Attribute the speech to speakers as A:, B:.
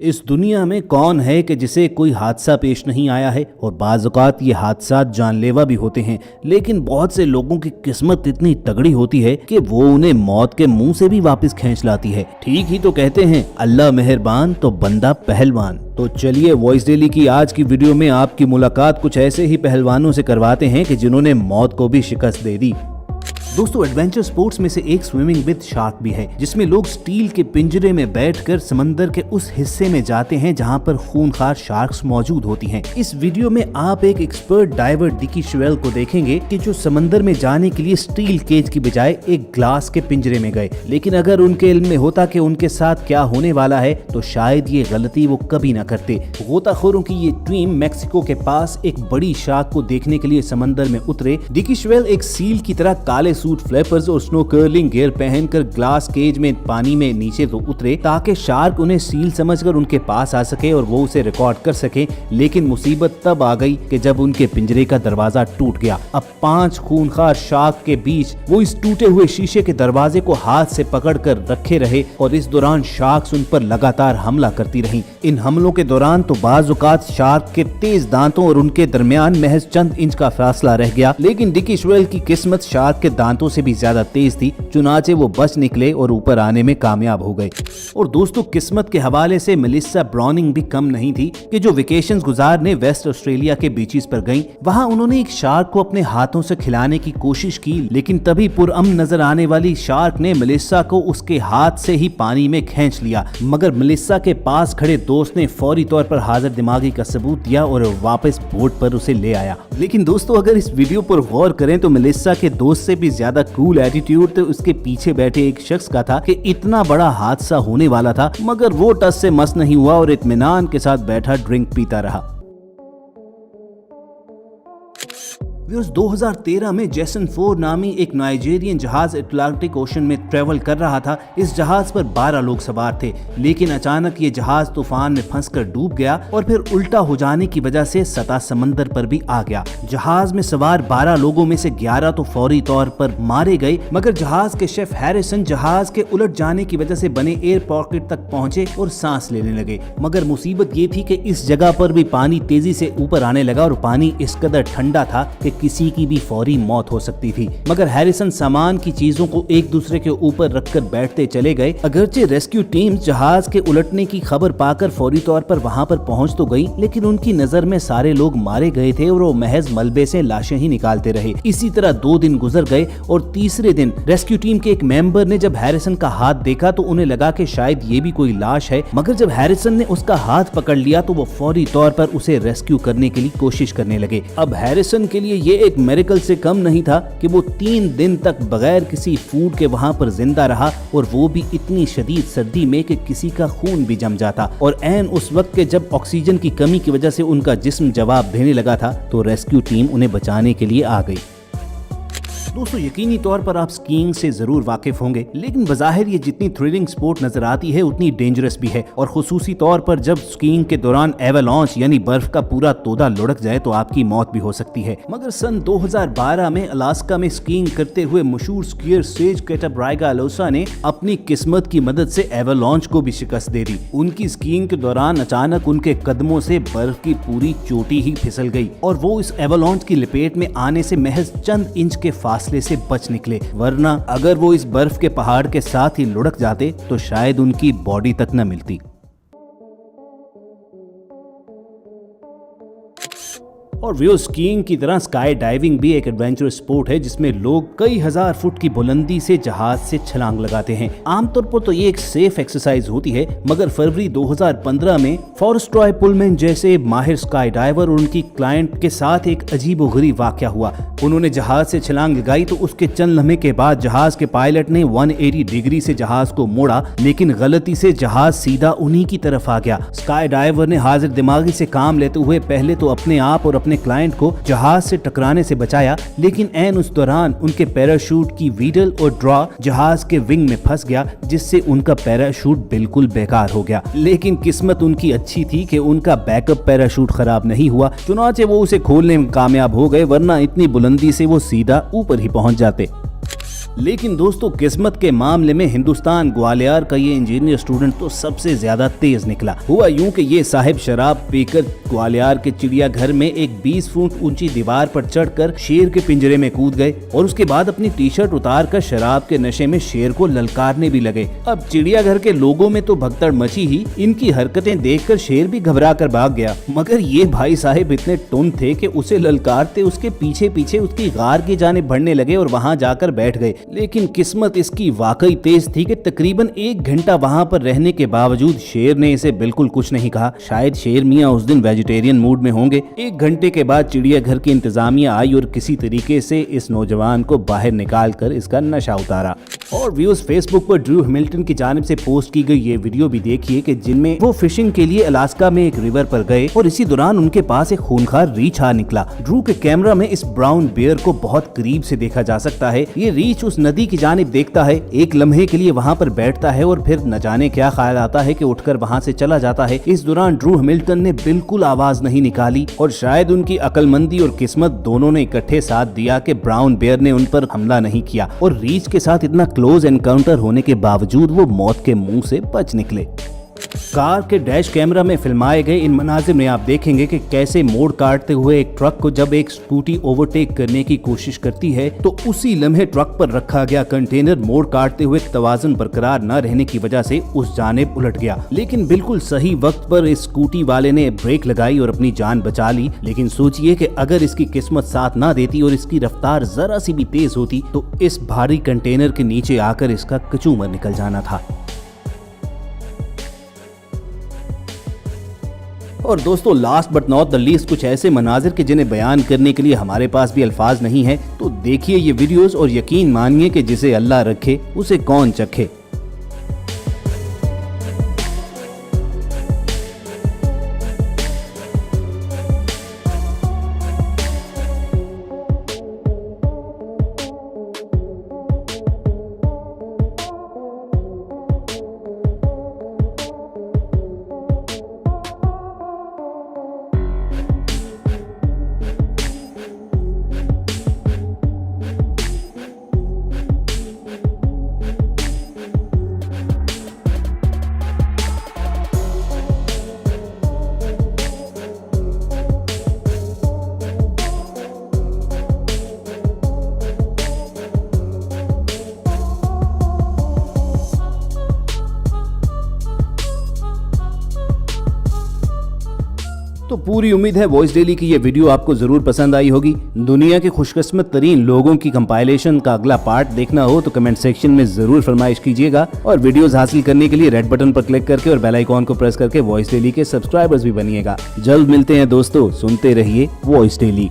A: इस दुनिया में कौन है कि जिसे कोई हादसा पेश नहीं आया है और बाज़ औक़ात ये हादसा जानलेवा भी होते हैं, लेकिन बहुत से लोगों की किस्मत इतनी तगड़ी होती है कि वो उन्हें मौत के मुंह से भी वापस खींच लाती है। ठीक ही तो कहते हैं, अल्लाह मेहरबान तो बंदा पहलवान। तो चलिए वॉइस डेली की आज की वीडियो में आपकी मुलाकात कुछ ऐसे ही पहलवानों से करवाते हैं कि जिन्होंने मौत को भी शिकस्त दे दी। दोस्तों, एडवेंचर स्पोर्ट्स में से एक स्विमिंग विद शार्क भी है, जिसमें लोग स्टील के पिंजरे में बैठकर समंदर के उस हिस्से में जाते हैं जहां पर खूंखार शार्क्स मौजूद होती हैं। इस वीडियो में आप एक एक्सपर्ट डाइवर डिकी श्वेल को देखेंगे कि जो समंदर में जाने के लिए स्टील केज की बजाय एक ग्लास के पिंजरे में गए। लेकिन अगर उनके इल्म में होता कि उनके साथ क्या होने वाला है तो शायद ये गलती वो कभी न करते। गोताखोरों की ये टीम मैक्सिको के पास एक बड़ी शार्क को देखने के लिए समंदर में उतरे। डिकी श्वेल एक सील की तरह काले सूट, फ्लैपर्स और स्नो कर्लिंग गियर पहनकर ग्लास केज में पानी में नीचे तो उतरे ताकि शार्क उन्हें सील समझकर उनके पास आ सके और वो उसे रिकॉर्ड कर सके। लेकिन मुसीबत तब आ गई कि जब उनके पिंजरे का दरवाजा टूट गया। अब 5 खूंखार शार्क के बीच वो इस टूटे हुए शीशे के दरवाजे को हाथ से पकड़कर रखे रहे और इस दौरान शार्क्स उन पर लगातार हमला करती रहीं। इन हमलों के दौरान तो बाज़ औक़ात शार्क के तेज दांतों और उनके दरमियान महज चंद इंच का फासला रह गया। लेकिन डिकी श्वेल की किस्मत शार्क के दांतों से भी ज्यादा तेज थी, चुनाचे वो बच निकले और ऊपर आने में कामयाब हो गए। और दोस्तों, किस्मत के हवाले से मेलिसा ब्राउनिंग भी कम नहीं थी कि जो वेकेशंस गुजारने वेस्ट ऑस्ट्रेलिया के बीचेस पर गईं। वहां उन्होंने एक शार्क को अपने हाथों से खिलाने की कोशिश की, लेकिन तभी पुरअमन नजर आने वाली शार्क ने मेलिसा को उसके हाथ से ही पानी में खींच लिया। मगर मेलिसा के पास खड़े दोस्त ने फौरी तौर पर हाजिर दिमागी का सबूत दिया और वापस बोट पर उसे ले आया। लेकिन दोस्तों, अगर इस वीडियो पर गौर करें तो मेलिसा के दोस्त से भी ज्यादा कूल एटीट्यूड तो उसके पीछे बैठे एक शख्स का था कि इतना बड़ा हादसा होने वाला था, मगर वो टस से मस नहीं हुआ और इत्मीनान के साथ बैठा ड्रिंक पीता रहा। 2013 में जेसन 4 नामी एक नाइजीरियन जहाज अटलांटिक ओशन में ट्रेवल कर रहा था। इस जहाज पर 12 लोग सवार थे, लेकिन अचानक ये जहाज तूफान में फंसकर डूब गया और फिर उल्टा हो जाने की वजह से सतह समंदर पर भी आ गया। जहाज में सवार 12 लोगों में से 11 तो फौरी तौर पर मारे गए, मगर जहाज के शेफ हैरिसन जहाज के उलट जाने की वजह से बने एयर पॉकेट तक पहुंचे और सांस लेने लगे। मगर मुसीबत ये थी कि इस जगह पर भी पानी तेजी से ऊपर आने लगा और पानी इस कदर ठंडा था कि किसी की भी फौरी मौत हो सकती थी। मगर हैरिसन सामान की चीजों को एक दूसरे के ऊपर रखकर बैठते चले गए। अगरचे रेस्क्यू टीम जहाज के उलटने की खबर पाकर फौरी तौर पर वहां पर पहुंच तो गई, लेकिन उनकी नजर में सारे लोग मारे गए थे और वो महज मलबे से लाशें ही निकालते रहे। इसी तरह 2 दिन गुजर गए और तीसरे दिन रेस्क्यू टीम के एक मेंबर ने जब हैरिसन का हाथ देखा तो उन्हें लगा कि शायद ये भी कोई लाश है। मगर जब हैरिसन ने उसका हाथ पकड़ लिया तो वो फौरी तौर पर उसे रेस्क्यू करने के लिए कोशिश करने लगे। अब हैरिसन के लिए ये एक मेरेकल से कम नहीं था कि वो 3 दिन तक बगैर किसी फूड के वहां पर जिंदा रहा, और वो भी इतनी शदीद सर्दी में कि किसी का खून भी जम जाता। और ऐन उस वक्त के जब ऑक्सीजन की कमी की वजह से उनका जिस्म जवाब देने लगा था तो रेस्क्यू टीम उन्हें बचाने के लिए आ गई। दोस्तों, यकीनी तौर पर आप स्कीइंग से जरूर वाकिफ होंगे, लेकिन बज़ाहिर ये जितनी थ्रिलिंग स्पोर्ट नजर आती है उतनी डेंजरस भी है। और खुसूसी तौर पर जब स्कीइंग के दौरान एवलांच यानी बर्फ का पूरा तोदा लुढ़क जाए तो आपकी मौत भी हो सकती है। मगर सन 2012 में अलास्का में स्कीइंग करते हुए मशहूर स्कीयर सेज कैटाब्राइगा-अलोसा ने अपनी किस्मत की मदद से एवलांच को भी शिकस्त दे दी। उनकी स्कीइंग के दौरान अचानक उनके कदमों से बर्फ की पूरी चोटी ही फिसल गई और वो इस एवलांच की लपेट में आने से महज चंद इंच के फासले से बच निकले, वरना अगर वो इस बर्फ के पहाड़ के साथ ही लुढ़क जाते तो शायद उनकी बॉडी तक न मिलती। और व्यो स्कीइंग की तरह स्काई डाइविंग भी एक एडवेंचर स्पोर्ट है जिसमें लोग कई हजार फुट की बुलंदी से जहाज से छलांग लगाते हैं। आमतौर पर तो ये एक सेफ एक्सरसाइज होती है, मगर फरवरी 2015 में फॉरेस्ट रॉय पुलमैन जैसे माहिर स्काई डाइवर और उनकी क्लाइंट के साथ एक अजीबोगरीब वाकया हुआ। उन्होंने जहाज से छलांग लगाई तो उसके चंद लम्हे के बाद जहाज के पायलट ने 180 डिग्री से जहाज को मोड़ा, लेकिन गलती से जहाज सीधा उन्हीं की तरफ आ गया। स्काई डाइवर ने हाजिर दिमागी से काम लेते हुए पहले तो अपने आप और अपने क्लाइंट को जहाज से टकराने से बचाया, लेकिन ऐन उस दौरान उनके पैराशूट की व्हीडल और ड्रॉ जहाज के विंग में फंस गया, जिससे उनका पैराशूट बिल्कुल बेकार हो गया। लेकिन किस्मत उनकी अच्छी थी कि उनका बैकअप पैराशूट खराब नहीं हुआ, चुनाचे वो उसे खोलने में कामयाब हो गए, वरना इतनी बुलंदी से वो सीधा ऊपर ही पहुंच जाते। लेकिन दोस्तों किस्मत के मामले में हिंदुस्तान ग्वालियर का ये इंजीनियर स्टूडेंट तो सबसे ज्यादा तेज निकला। हुआ यूं कि ये साहिब शराब पीकर ग्वालियर के चिड़ियाघर में एक 20 फुट ऊंची दीवार पर चढ़कर शेर के पिंजरे में कूद गए और उसके बाद अपनी टी शर्ट उतार कर शराब के नशे में शेर को ललकारने भी लगे। अब चिड़ियाघर के लोगों में तो भगदड़ मची ही, इनकी हरकतें देखकर शेर भी घबरा कर भाग गया। मगर ये भाई साहिब इतने टुन थे कि उसे ललकारते उसके पीछे पीछे उसकी गार की जानिब बढ़ने लगे और वहां जाकर बैठ गए। लेकिन किस्मत इसकी वाकई तेज थी कि तकरीबन 1 घंटा वहां पर रहने के बावजूद शेर ने इसे बिल्कुल कुछ नहीं कहा। शायद शेर मियाँ उस दिन वेजिटेरियन मूड में होंगे। 1 घंटे के बाद चिड़ियाघर की इंतजामिया आई और किसी तरीके से इस नौजवान को बाहर निकाल कर इसका नशा उतारा। और व्यूअर्स, फेसबुक पर ड्रू हैमिल्टन की जानिब से पोस्ट की गई ये वीडियो भी देखिए कि जिनमें वो फिशिंग के लिए अलास्का में एक रिवर पर गए और इसी दौरान उनके पास एक खूंखार रीछ आ निकला। ड्रू के कैमरा में इस ब्राउन बेयर को बहुत करीब से देखा जा सकता है। ये रीछ उस नदी की जानिब देखता है, एक लम्हे के लिए वहाँ पर बैठता है और फिर न जाने क्या ख्याल आता है कि उठकर वहाँ से चला जाता है। इस दौरान ड्रू हैमिल्टन ने बिल्कुल आवाज नहीं निकाली और शायद उनकी अक्लमंदी और किस्मत दोनों ने इकट्ठे साथ दिया कि ब्राउन बेयर ने उन पर हमला नहीं किया और रीछ के साथ इतना क्लोज एनकाउंटर होने के बावजूद वो मौत के मुंह से बच निकले। कार के डैश कैमरा में फिल्माए गए इन मनाजिर में आप देखेंगे कि कैसे मोड़ काटते हुए एक ट्रक को जब एक स्कूटी ओवरटेक करने की कोशिश करती है तो उसी लम्हे ट्रक पर रखा गया कंटेनर मोड़ काटते हुए तवाज़ुन बरकरार न रहने की वजह से उस जानिब उलट गया। लेकिन बिल्कुल सही वक्त पर इस स्कूटी वाले ने ब्रेक लगाई और अपनी जान बचा ली। लेकिन सोचिए कि अगर इसकी किस्मत साथ ना देती और इसकी रफ्तार जरा सी भी तेज होती तो इस भारी कंटेनर के नीचे आकर इसका कचूमर निकल जाना था। और दोस्तों, last but not the least, कुछ ऐसे मनाजिर के जिन्हें बयान करने के लिए हमारे पास भी अल्फाज नहीं है। तो देखिए ये वीडियोस और यकीन मानिए कि जिसे अल्लाह रखे उसे कौन चखे। तो पूरी उम्मीद है वॉइस डेली की ये वीडियो आपको जरूर पसंद आई होगी। दुनिया के खुशकिस्मत तरीन लोगों की कंपाइलेशन का अगला पार्ट देखना हो तो कमेंट सेक्शन में जरूर फरमाइश कीजिएगा और वीडियोस हासिल करने के लिए रेड बटन पर क्लिक करके और बेल आइकॉन को प्रेस करके वॉइस डेली के सब्सक्राइबर्स भी बनिएगा। जल्द मिलते हैं दोस्तों, सुनते रहिए वॉइस डेली।